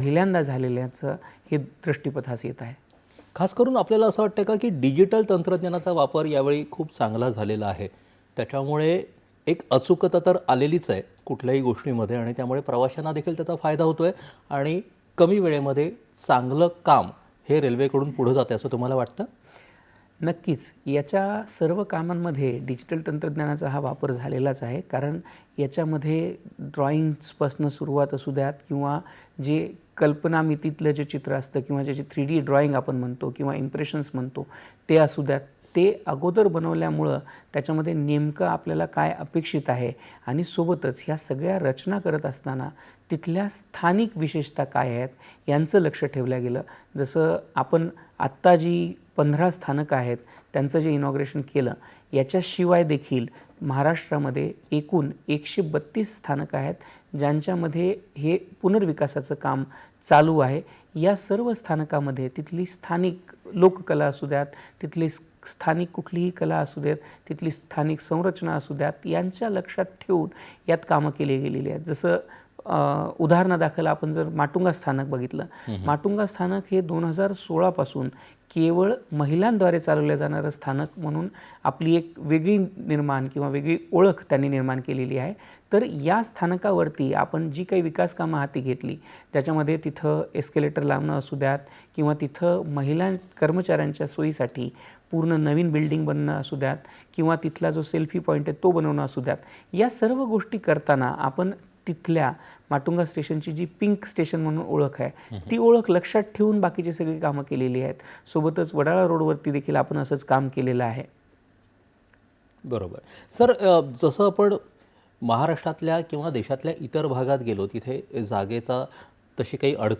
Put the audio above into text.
पहिल्यांदा झालेल्याचं हे दृष्टिपथास येत आहे. खास करून आपल्याला असं वाटतं का की डिजिटल तंत्रज्ञानाचा वापर यावेळी खूप चांगला झालेला आहे, त्याच्यामुळे एक अचूकता तर आलेलीच आहे कुठल्याही गोष्टीमध्ये आणि त्यामुळे प्रवाशांना देखील त्याचा फायदा होतोय आणि कमी वेळेमध्ये चांगलं काम हे रेल्वेकडून पुढे जाते असं तुम्हाला वाटतं? नक्कीच याच्या सर्व कामांमध्ये डिजिटल तंत्रज्ञानाचा हा वापर झालेलाच आहे. कारण याच्यामध्ये ड्रॉइंग्सपासून सुरुवात असू द्यात किंवा जे कल्पनामितीतलं जे चित्र असतं किंवा ज्याची 3D ड्रॉइंग आपण म्हणतो किंवा इम्प्रेशन्स म्हणतो ते असू द्यात, ते अगोदर बनवल्यामुळं त्याच्यामध्ये नेमकं आपल्याला काय अपेक्षित आहे आणि सोबतच ह्या सगळ्या रचना करत असताना तिथल्या स्थानिक विशेषता काय आहेत यांचं लक्ष ठेवलं गेलं. जसं आपण आत्ता जी 15 स्थानकं आहेत त्यांचं जे इनॉग्रेशन केलं, याच्याशिवाय देखील महाराष्ट्रामध्ये एकूण 132 स्थानकं आहेत ज्यांच्यामध्ये हे पुनर्विकासाचं काम चालू आहे. या सर्व स्थानकामध्ये तिथली स्थानिक लोककला असू द्यात, तिथली स्थानिक कुठलीही कला असू द्यात, तिथली स्थानिक संरचना असू द्यात, यांच्या लक्षात ठेवून यात कामं केली गेलेली आहेत. जसं उदाहरणादाखल आपण जर माटुंगा स्थानक बघितलं, माटुंगा स्थानक हे 2016 पासून केवळ महिलांद्वारे चालवलं जाणारं स्थानक म्हणून आपली एक वेगळी निर्माण किंवा वेगळी ओळख त्यांनी निर्माण केलेली आहे. तर या स्थानकावरती आपण जी काही विकास कामं हाती घेतली, ज्याच्यामध्ये तिथं एस्केलेटर लावणं असू द्यात किंवा तिथं महिला कर्मचाऱ्यांच्या सोयीसाठी पूर्ण नवीन बिल्डिंग बनणं असू द्यात किंवा तिथला जो सेल्फी पॉईंट आहे तो बनवणं असू द्यात, या सर्व गोष्टी करताना आपण तिथल्या माटुंगा स्टेशनची जी पिंक स्टेशन म्हणून ओळख आहे ती ओळख लक्षात ठेवून बाकीची सगळी कामं केलेली आहेत. सोबतच वडाळा रोडवरती देखील आपण असंच काम केलेलं आहे. बरोबर. सर, जसं आपण महाराष्ट्रातल्या किंवा देशातल्या इतर भागात गेलो तिथे जागेचा तशी काही अडचण